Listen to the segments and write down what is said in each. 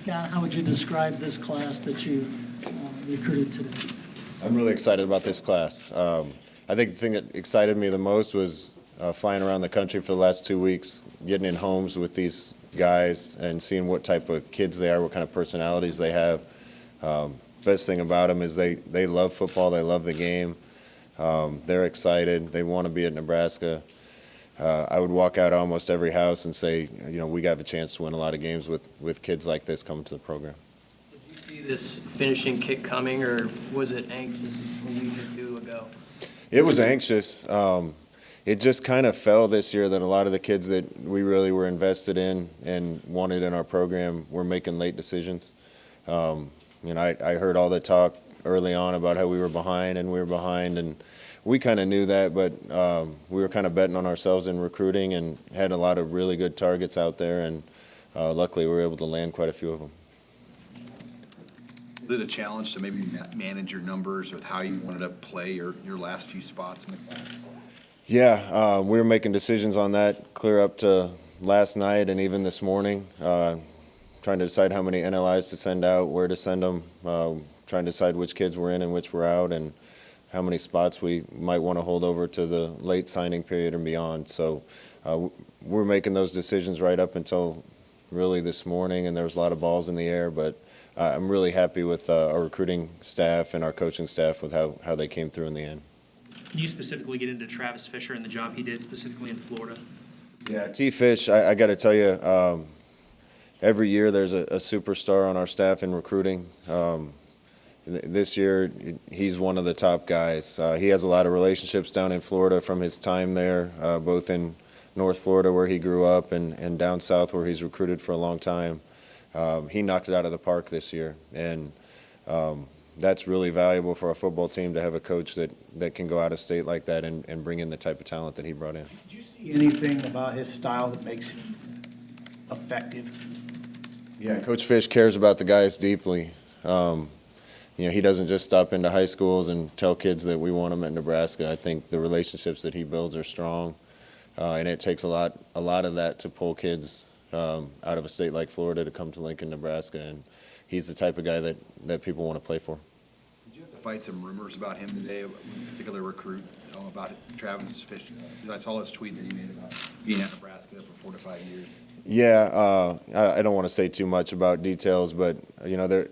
Scott, how would you describe this class that you recruited today? I'm really excited about this class. I think the thing that excited me the most was flying around the country for the last 2 weeks, getting in homes with these guys and seeing what type of kids they are, what kind of personalities they have. Best thing about them is they love football, they love the game, they're excited, they want to be at Nebraska. I would walk out almost every house and say, you know, we got a chance to win a lot of games with kids like this coming to the program. Did you see this finishing kick coming, or was it anxious a week or two ago? It was anxious. It just kind of fell this year that a lot of the kids that we really were invested in and wanted in our program were making late decisions. You know, I heard all the talk early on about how we were behind, and we kind of knew that, but we were kind of betting on ourselves in recruiting and had a lot of really good targets out there, and luckily we were able to land quite a few of them. Was it a challenge to maybe manage your numbers with how you wanted to play your last few spots in the class? Yeah, we were making decisions on that clear up to last night and even this morning, trying to decide how many NLIs to send out, where to send them, trying to decide which kids were in and which were out, and how many spots we might want to hold over to the late signing period and beyond. So we're making those decisions right up until really this morning, and there was a lot of balls in the air, but I'm really happy with our recruiting staff and our coaching staff with how they came through in the end. Can you specifically get into Travis Fisher and the job he did specifically in Florida? Yeah, T-Fish, I got to tell you, every year there's a superstar on our staff in recruiting. This year, he's one of the top guys. He has a lot of relationships down in Florida from his time there, both in North Florida where he grew up and down south where he's recruited for a long time. He knocked it out of the park this year, and that's really valuable for our football team to have a coach that can go out of state like that and bring in the type of talent that he brought in. Did you see anything about his style that makes him effective? Yeah, Coach Fish cares about the guys deeply. You know, he doesn't just stop into high schools and tell kids that we want them at Nebraska. I think the relationships that he builds are strong, and it takes a lot of that to pull kids out of a state like Florida to come to Lincoln, Nebraska, and he's the type of guy that people want to play for. Did you have to fight some rumors about him today, a particular recruit, about Travis Fish? I saw his tweet that he made about being at Nebraska for 4 to 5 years. Yeah, I don't want to say too much about details, but you know,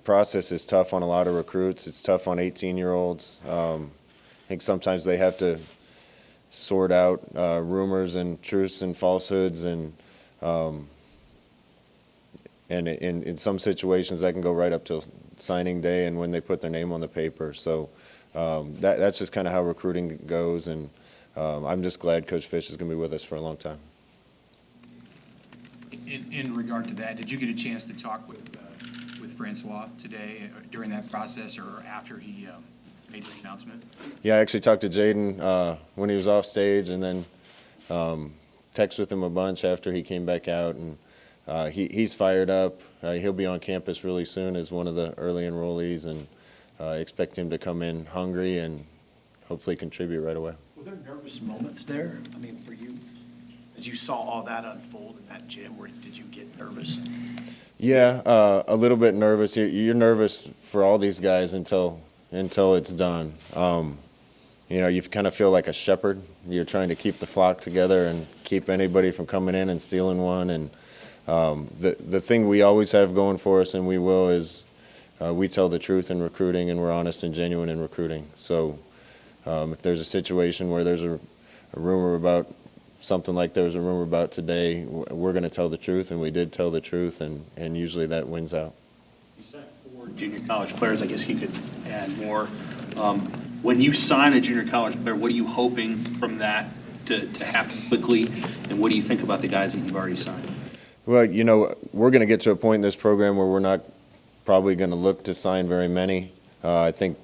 process is tough on a lot of recruits. It's tough on 18-year-olds. I think sometimes they have to sort out rumors and truths and falsehoods, and in some situations that can go right up to signing day and when they put their name on the paper. So that's just kind of how recruiting goes, and I'm just glad Coach Fish is going to be with us for a long time. In regard to that, did you get a chance to talk with Francois today during that process or after he made the announcement? Yeah, I actually talked to Jaden when he was off stage, and then texted with him a bunch after he came back out, and he's fired up. He'll be on campus really soon as one of the early enrollees, and expect him to come in hungry and hopefully contribute right away. Were there nervous moments there? I mean, for you, as you saw all that unfold in that gym, did you get nervous? Yeah, a little bit nervous. You're nervous for all these guys until it's done. You know, you kind of feel like a shepherd. You're trying to keep the flock together and keep anybody from coming in and stealing one. And the thing we always have going for us, and we will, is we tell the truth in recruiting, and we're honest and genuine in recruiting. So if there's a situation where there's a rumor about something like there was a rumor about today, we're going to tell the truth, and we did tell the truth, and usually that wins out. You signed 4 junior college players. I guess you could add more. When you sign a junior college player, what are you hoping from that to happen quickly, and what do you think about the guys that you've already signed? Well, you know, we're going to get to a point in this program where we're not probably going to look to sign very many. I think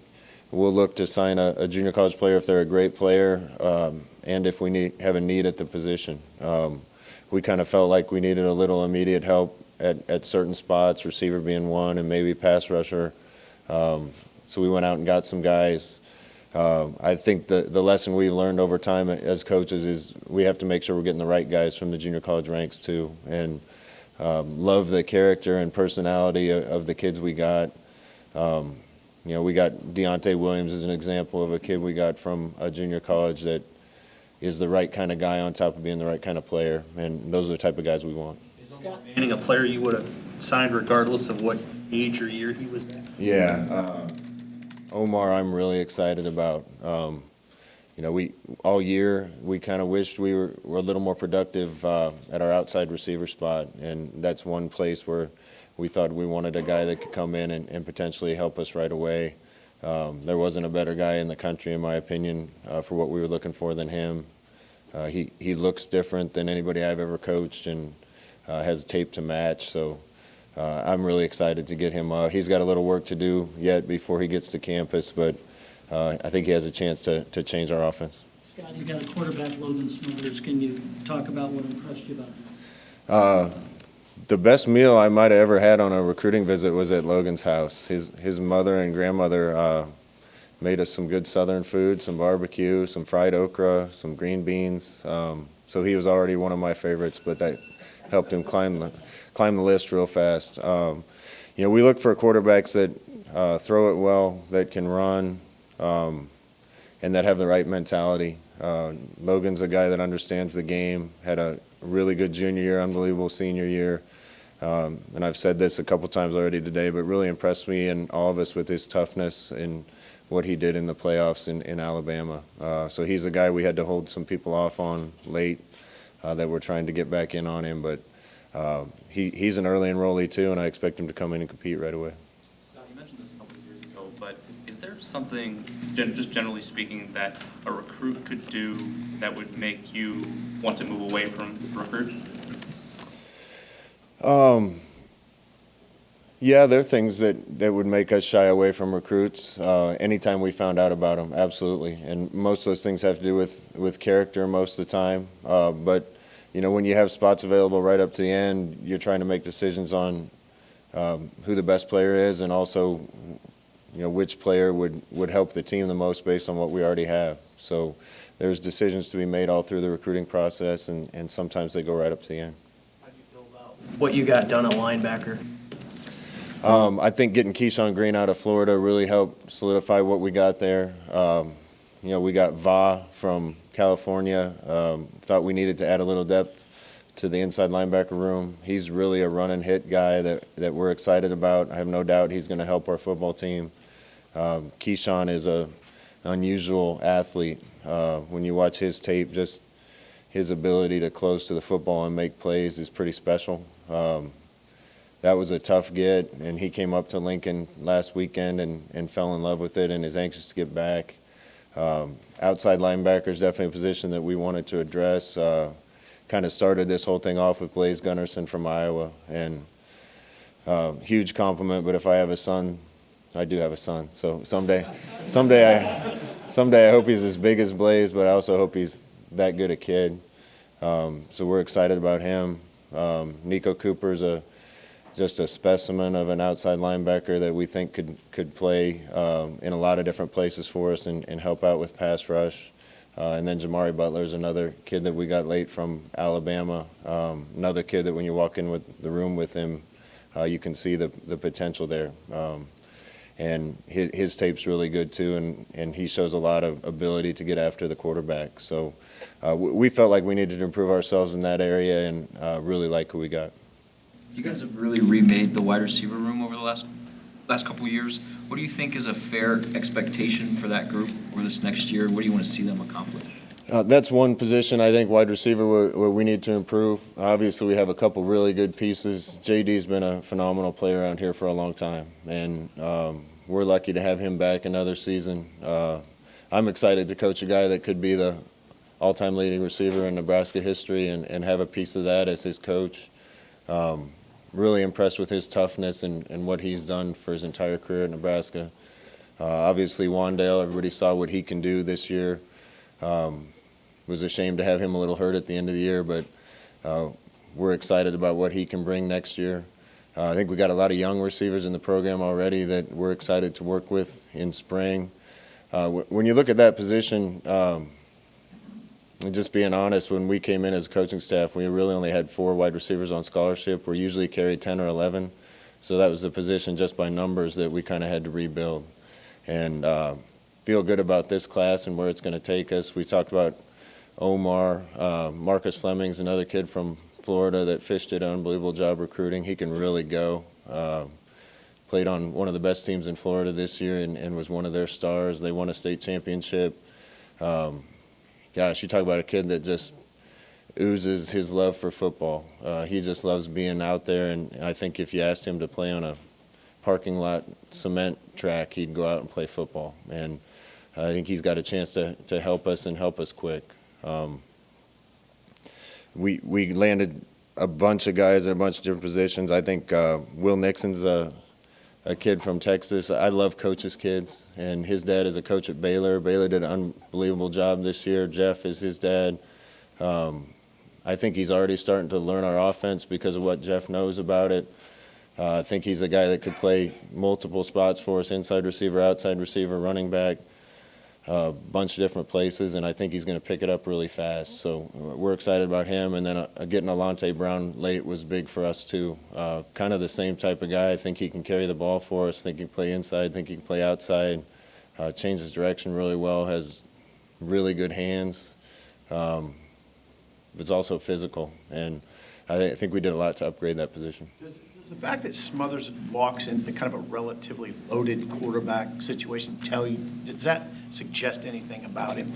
we'll look to sign a junior college player if they're a great player, and if we have a need at the position. We kind of felt like we needed a little immediate help at certain spots, receiver being one, and maybe pass rusher. So we went out and got some guys. I think the lesson we've learned over time as coaches is we have to make sure we're getting the right guys from the junior college ranks too. And love the character and personality of the kids we got. We got Deontay Williams as an example of a kid we got from a junior college that is the right kind of guy on top of being the right kind of player, and those are the type of guys we want. Manning, a player you would have signed regardless of what age or year he was at? Yeah, Omar, I'm really excited about. We all year we kind of wished we were a little more productive at our outside receiver spot, and that's one place where we thought we wanted a guy that could come in and potentially help us right away. There wasn't a better guy in the country, in my opinion, for what we were looking for than him. He looks different than anybody I've ever coached and has tape to match. So I'm really excited to get him. He's got a little work to do yet before he gets to campus, but I think he has a chance to change our offense. Scott, you got a quarterback, Logan Smothers. Can you talk about what impressed you about him? The best meal I might have ever had on a recruiting visit was at Logan's house. His mother and grandmother made us some good Southern food, some barbecue, some fried okra, some green beans. So he was already one of my favorites, but that helped him climb the list real fast. We look for quarterbacks that throw it well, that can run, and that have the right mentality. Logan's a guy that understands the game, had a really good junior year, unbelievable senior year. And I've said this a couple times already today, but really impressed me and all of us with his toughness and what he did in the playoffs in Alabama. So he's a guy we had to hold some people off on late that we're trying to get back in on him. But he's an early enrollee too, and I expect him to come in and compete right away. Scott, you mentioned this a couple of years ago, but is there something, just generally speaking, that a recruit could do that would make you want to move away from the recruit? Yeah, there are things that would make us shy away from recruits. Anytime we found out about them, absolutely. And most of those things have to do with character most of the time. But when you have spots available right up to the end, you're trying to make decisions on who the best player is, and also which player would help the team the most based on what we already have. So there's decisions to be made all through the recruiting process, and sometimes they go right up to the end. How do you feel about what you got done at linebacker? I think getting Keyshawn Green out of Florida really helped solidify what we got there. We got Va from California. Thought we needed to add a little depth to the inside linebacker room. He's really a run and hit guy that we're excited about. I have no doubt he's going to help our football team. Keyshawn is an unusual athlete. When you watch his tape, just his ability to close to the football and make plays is pretty special. That was a tough get, and he came up to Lincoln last weekend and fell in love with it and is anxious to get back. Outside linebacker is definitely a position that we wanted to address. Kind of started this whole thing off with Blaze Gunnarsson from Iowa, and huge compliment, but if I have a son, I do have a son. So someday I hope he's as big as Blaze, but I also hope he's that good a kid. So we're excited about him. Nico Cooper's just a specimen of an outside linebacker that we think could play in a lot of different places for us and help out with pass rush. And then Jamari Butler's another kid that we got late from Alabama. Another kid that when you walk in the room with him, you can see the potential there. And his tape's really good too, and he shows a lot of ability to get after the quarterback. So we felt like we needed to improve ourselves in that area, and really like who we got. You guys have really remade the wide receiver room over the last couple of years. What do you think is a fair expectation for that group over this next year? What do you want to see them accomplish? That's one position, I think, wide receiver, where we need to improve. Obviously, we have a couple really good pieces. JD's been a phenomenal player around here for a long time, and we're lucky to have him back another season. I'm excited to coach a guy that could be the all-time leading receiver in Nebraska history and have a piece of that as his coach. Really impressed with his toughness and what he's done for his entire career at Nebraska. Obviously, Wandale, everybody saw what he can do this year. Was ashamed to have him a little hurt at the end of the year, but we're excited about what he can bring next year. I think we got a lot of young receivers in the program already that we're excited to work with in spring. When you look at that position, And just being honest, when we came in as a coaching staff, we really only had 4 wide receivers on scholarship. We usually carry 10 or 11. So that was the position just by numbers that we kind of had to rebuild. And feel good about this class and where it's going to take us. We talked about Omar. Marcus Fleming's another kid from Florida that Fish did an unbelievable job recruiting. He can really go. Played on one of the best teams in Florida this year and was one of their stars. They won a state championship. Gosh, you talk about a kid that just oozes his love for football. He just loves being out there, and I think if you asked him to play on a parking lot cement track, he'd go out and play football. And I think he's got a chance to help us and help us quick. We landed a bunch of guys in a bunch of different positions. I think Will Nixon's a kid from Texas. I love coaches' kids, and his dad is a coach at Baylor. Baylor did an unbelievable job this year. Jeff is his dad. I think he's already starting to learn our offense because of what Jeff knows about it. I think he's a guy that could play multiple spots for us, inside receiver, outside receiver, running back, a bunch of different places, and I think he's going to pick it up really fast. So we're excited about him. And then getting Alante Brown late was big for us too. Kind of the same type of guy. I think he can carry the ball for us. I think he can play inside. I think he can play outside. Changes direction really well. Has really good hands. It's also physical, and I think we did a lot to upgrade that position. Does the fact that Smothers walks into kind of a relatively loaded quarterback situation does that suggest anything about him?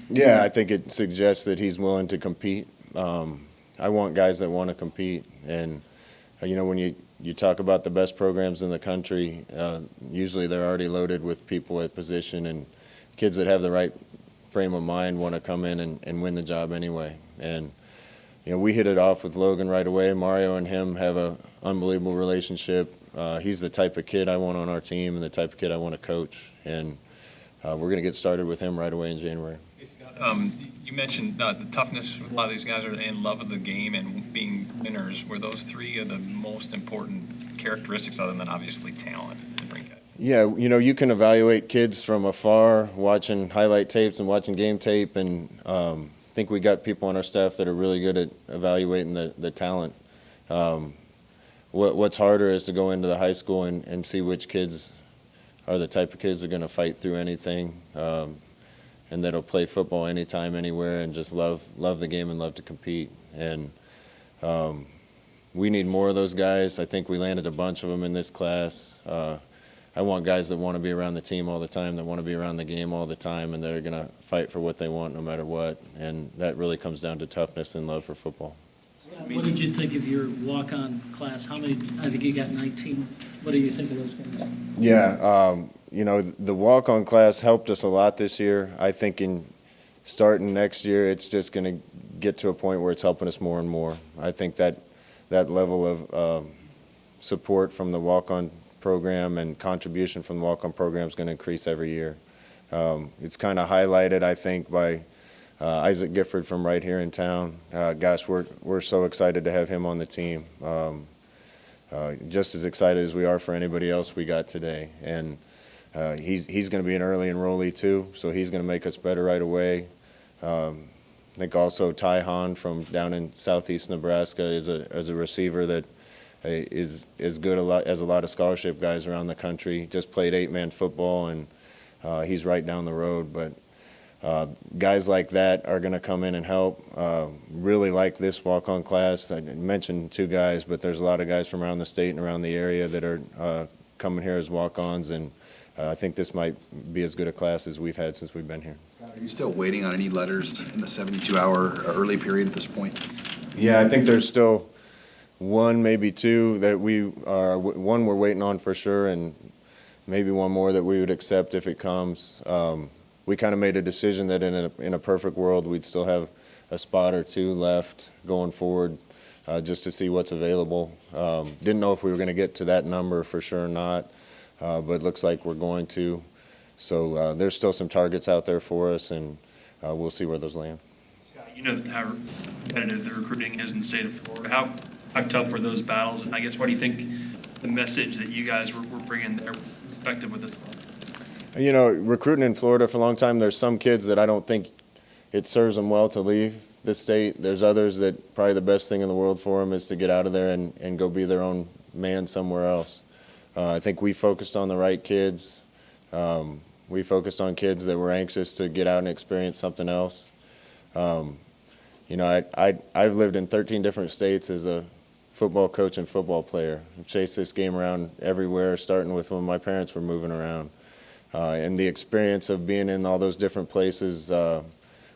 Yeah, I think it suggests that he's willing to compete. I want guys that want to compete, and when you talk about the best programs in the country, usually they're already loaded with people at position, and kids that have the right frame of mind want to come in and win the job anyway. And we hit it off with Logan right away. Mario and him have an unbelievable relationship. He's the type of kid I want on our team and the type of kid I want to coach. And we're going to get started with him right away in January. You mentioned the toughness. A lot of these guys are in love of the game and being winners. Were those 3 of the most important characteristics, other than obviously talent, to bring guys? Yeah, you can evaluate kids from afar, watching highlight tapes and watching game tape, and I think we got people on our staff that are really good at evaluating the talent. What's harder is to go into the high school and see which kids are the type of kids that are going to fight through anything, and that'll play football anytime, anywhere, and just love the game and love to compete. And we need more of those guys. I think we landed a bunch of them in this class. I want guys that want to be around the team all the time, that want to be around the game all the time, and that are going to fight for what they want no matter what. And that really comes down to toughness and love for football. What did you think of your walk-on class? How many? I think you got 19. What do you think of those guys? Yeah, the walk-on class helped us a lot this year. I think in starting next year, it's just going to get to a point where it's helping us more and more. I think that level of support from the walk-on program and contribution from the walk-on program is going to increase every year. It's kind of highlighted, I think, by Isaac Gifford from right here in town. Gosh, we're so excited to have him on the team. Just as excited as we are for anybody else we got today. And he's going to be an early enrollee too, so he's going to make us better right away. I think also Ty Hahn from down in southeast Nebraska is a receiver that is good as a lot of scholarship guys around the country. Just played 8-man football, and he's right down the road. But guys like that are going to come in and help. Really like this walk-on class. I mentioned 2 guys, but there's a lot of guys from around the state and around the area that are coming here as walk-ons, and I think this might be as good a class as we've had since we've been here. Are you still waiting on any letters in the 72-hour early period at this point? Yeah, I think there's still 1, maybe 2 that one we're waiting on for sure, and maybe 1 more that we would accept if it comes. We kind of made a decision that in a perfect world we'd still have a spot or 2 left going forward, just to see what's available. Didn't know if we were going to get to that number for sure or not, but it looks like we're going to. So there's still some targets out there for us, and we'll see where those land. Scott, you know how competitive the recruiting is in the state of Florida. How tough were those battles? And I guess, what do you think the message that you guys were bringing there was effective with this? Recruiting in Florida for a long time, there's some kids that I don't think it serves them well to leave the state. There's others that probably the best thing in the world for them is to get out of there and go be their own man somewhere else. I think we focused on the right kids. We focused on kids that were anxious to get out and experience something else. You know, I've lived in 13 different states as a football coach and football player. I've chased this game around everywhere, starting with when my parents were moving around. And the experience of being in all those different places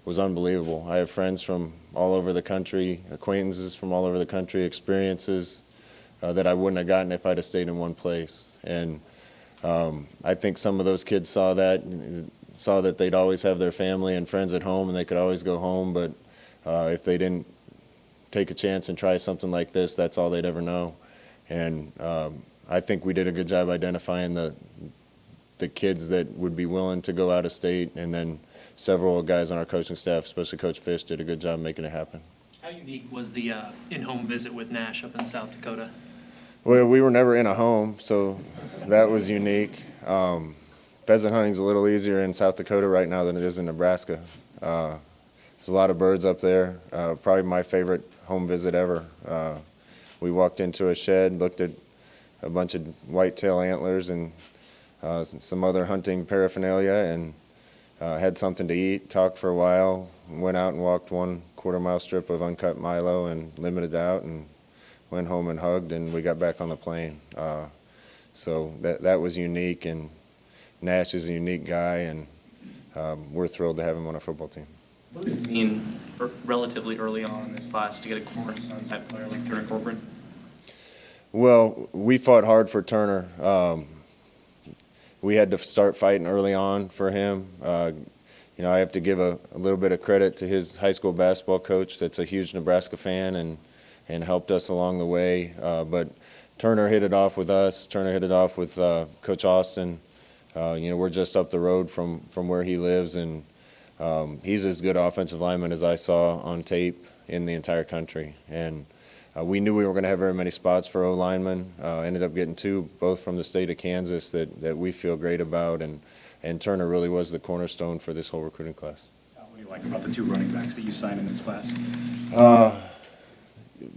was unbelievable. I have friends from all over the country, acquaintances from all over the country, experiences that I wouldn't have gotten if I'd have stayed in one place. And I think some of those kids saw that they'd always have their family and friends at home and they could always go home, but if they didn't take a chance and try something like this, that's all they'd ever know. And I think we did a good job identifying the kids that would be willing to go out of state, and then several guys on our coaching staff, especially Coach Fish, did a good job making it happen. How unique was the in-home visit with Nash up in South Dakota? Well, we were never in a home, so that was unique. Pheasant hunting's a little easier in South Dakota right now than it is in Nebraska. There's a lot of birds up there. Probably my favorite home visit ever. We walked into a shed, looked at a bunch of whitetail antlers and some other hunting paraphernalia, and had something to eat, talked for a while, went out and walked 1/4 mile strip of uncut milo and limited out, and went home and hugged, and we got back on the plane. So that was unique, and Nash is a unique guy, and we're thrilled to have him on our football team. What did it mean relatively early on in this class to get a cornerstone type player like Turner Corcoran? Well, we fought hard for Turner. We had to start fighting early on for him. You know, I have to give a little bit of credit to his high school basketball coach that's a huge Nebraska fan and helped us along the way. But Turner hit it off with us. Turner hit it off with Coach Austin. You know, we're just up the road from where he lives, and he's as good offensive lineman as I saw on tape in the entire country. And we knew we were going to have very many spots for O-linemen. Ended up getting 2, both from the state of Kansas, that we feel great about. And Turner really was the cornerstone for this whole recruiting class. What do you like about the 2 running backs that you signed in this class?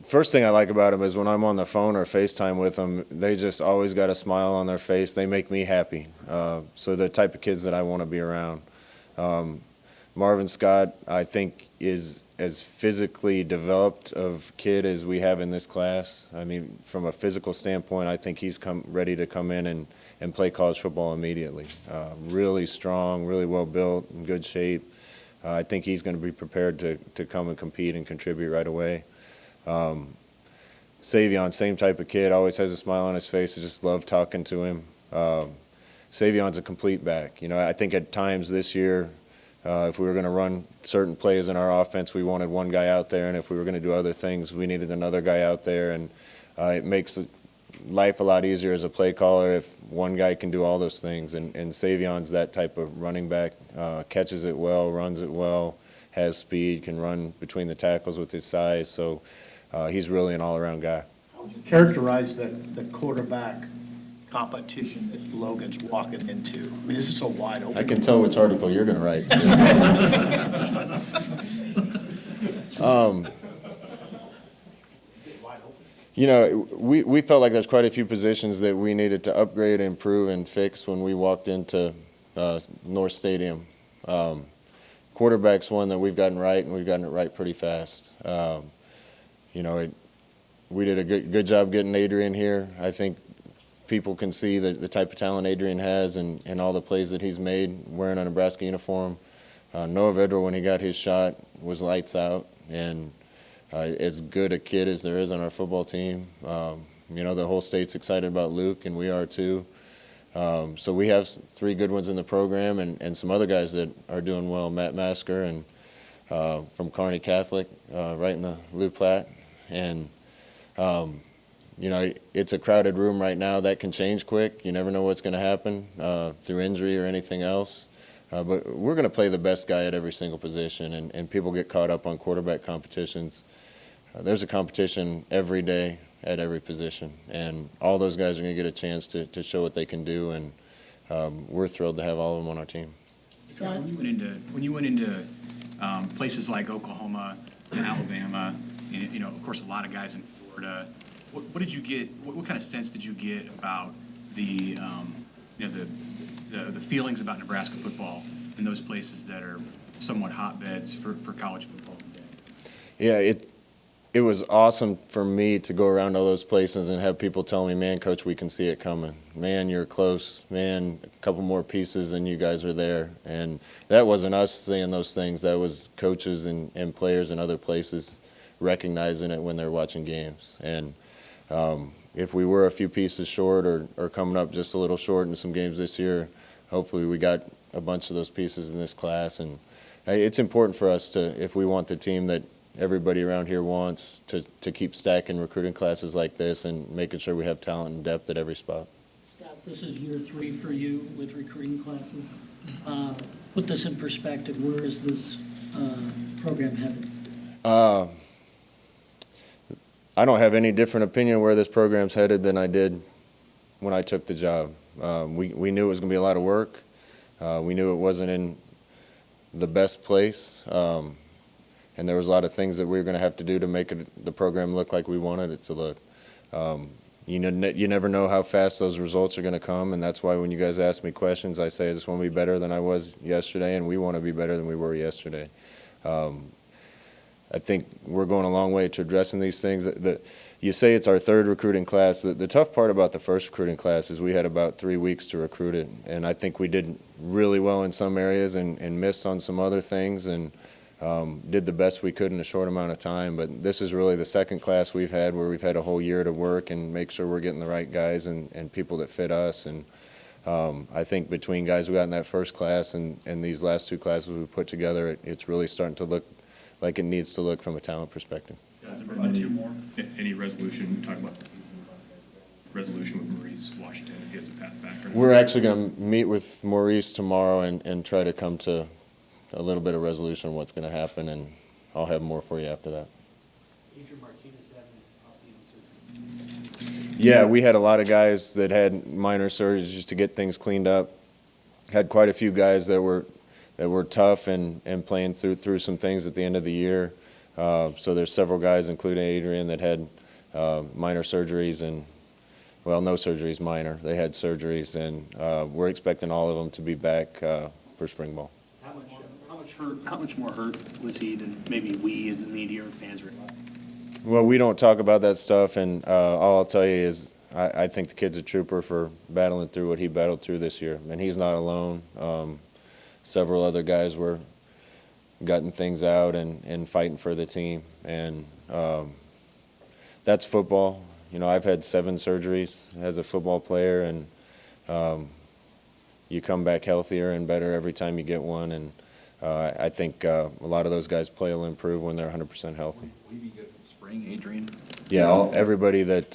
First thing I like about them is when I'm on the phone or FaceTime with them, they just always got a smile on their face. They make me happy. So they're the type of kids that I want to be around. Marvin Scott, I think, is as physically developed of kid as we have in this class. I mean, from a physical standpoint, I think he's ready to come in and play college football immediately. Really strong, really well built, in good shape. I think he's going to be prepared to come and compete and contribute right away. Savion, same type of kid, always has a smile on his face. I just love talking to him. Savion's a complete back. You know, I think at times this year, if we were going to run certain plays in our offense, we wanted one guy out there, and if we were going to do other things, we needed another guy out there. And it makes life a lot easier as a play caller if one guy can do all those things. And Savion's that type of running back, catches it well, runs it well, has speed, can run between the tackles with his size. So he's really an all-around guy. How would you characterize the quarterback competition that Logan's walking into? I mean, this is so wide open. I can tell which article you're going to write. You know, we felt like there's quite a few positions that we needed to upgrade, improve, and fix when we walked into North Stadium. Quarterback's one that we've gotten right, and we've gotten it right pretty fast. You know, we did a good job getting Adrian here. I think people can see the type of talent Adrian has and all the plays that he's made wearing a Nebraska uniform. Noah Vedra, when he got his shot, was lights out, and as good a kid as there is on our football team. You know, the whole state's excited about Luke, and we are too. So we have 3 good ones in the program, and some other guys that are doing well. Matt Masker and from Kearney Catholic, right in the Lou Platte. And you know, it's a crowded room right now. That can change quick. You never know what's going to happen through injury or anything else. But we're going to play the best guy at every single position, and people get caught up on quarterback competitions. There's a competition every day at every position, and all those guys are going to get a chance to show what they can do, and we're thrilled to have all of them on our team. Scott, when you went into places like Oklahoma and Alabama, and, you know, of course, a lot of guys in Florida. What did you get, what kind of sense did you get about the, you know, the feelings about Nebraska football in those places that are somewhat hotbeds for college football today? Yeah, it was awesome for me to go around all those places and have people tell me, man, Coach, we can see it coming. Man, you're close. Man, a couple more pieces and you guys are there. And that wasn't us saying those things. That was coaches and players in other places recognizing it when they're watching games. And if we were a few pieces short or coming up just a little short in some games this year, hopefully we got a bunch of those pieces in this class. And it's important for us to, if we want the team that everybody around here wants, to keep stacking recruiting classes like this and making sure we have talent and depth at every spot. Scott, this is year 3 for you with recruiting classes. Put this in perspective. Where is this program headed? I don't have any different opinion where this program's headed than I did when I took the job. We knew it was going to be a lot of work. We knew it wasn't in the best place. And there was a lot of things that we were going to have to do to make the program look like we wanted it to look. You never know how fast those results are going to come, and that's why when you guys ask me questions, I say I just want to be better than I was yesterday, and we want to be better than we were yesterday. I think we're going a long way to addressing these things. You say it's our 3rd recruiting class. The tough part about the first recruiting class is we had about 3 weeks to recruit it, and I think we did really well in some areas and missed on some other things, and did the best we could in a short amount of time. But this is really the 2nd class we've had where we've had a whole year to work and make sure we're getting the right guys and people that fit us. And I think between guys we got in that first class and these last 2 classes we put together, it's really starting to look like it needs to look from a talent perspective. Two more. Any resolution, talking about resolution with Maurice Washington, if he has a path back? We're actually going to meet with Maurice tomorrow and try to come to a little bit of resolution on what's going to happen, and I'll have more for you after that. Yeah, we had a lot of guys that had minor surgeries just to get things cleaned up. Had quite a few guys that were tough and playing through some things at the end of the year. So there's several guys, including Adrian, that had minor surgeries and, well, no surgeries, minor. They had surgeries, and we're expecting all of them to be back for spring ball. How much more hurt was he than maybe we as the media or fans realize? Well, we don't talk about that stuff, and all I'll tell you is I think the kid's a trooper for battling through what he battled through this year. And he's not alone. Several other guys were gutting things out and fighting for the team. And that's football. You know, I've had 7 surgeries as a football player, and you come back healthier and better every time you get one. And I think a lot of those guys' play will improve when they're 100% healthy. Will you be good for the spring, Adrian? Yeah, everybody that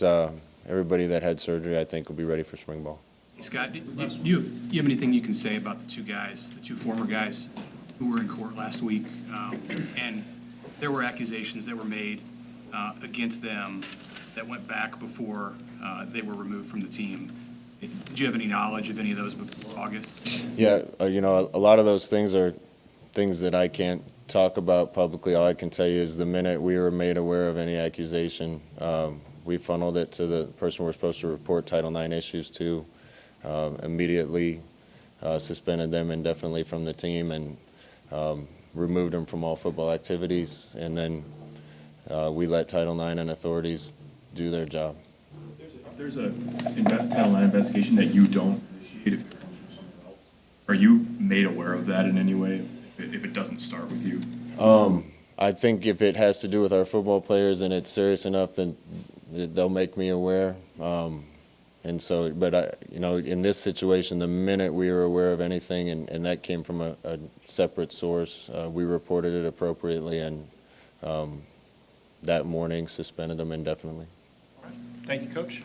had surgery, I think, will be ready for spring ball. Scott, do you have anything you can say about the 2 guys, the 2 former guys who were in court last week? And there were accusations that were made against them that went back before they were removed from the team. Did you have any knowledge of any of those before August? Yeah, you know, a lot of those things are things that I can't talk about publicly. All I can tell you is the minute we were made aware of any accusation, we funneled it to the person we're supposed to report Title IX issues to, immediately suspended them indefinitely from the team and removed them from all football activities, and then we let Title IX and authorities do their job. If there's a Title IX investigation that you don't initiate, if it comes from someone else, are you made aware of that in any way if it doesn't start with you? I think if it has to do with our football players and it's serious enough, then they'll make me aware. And so, but you know, in this situation, the minute we were aware of anything, and that came from a separate source, we reported it appropriately, and that morning suspended them indefinitely. All right. Thank you, Coach.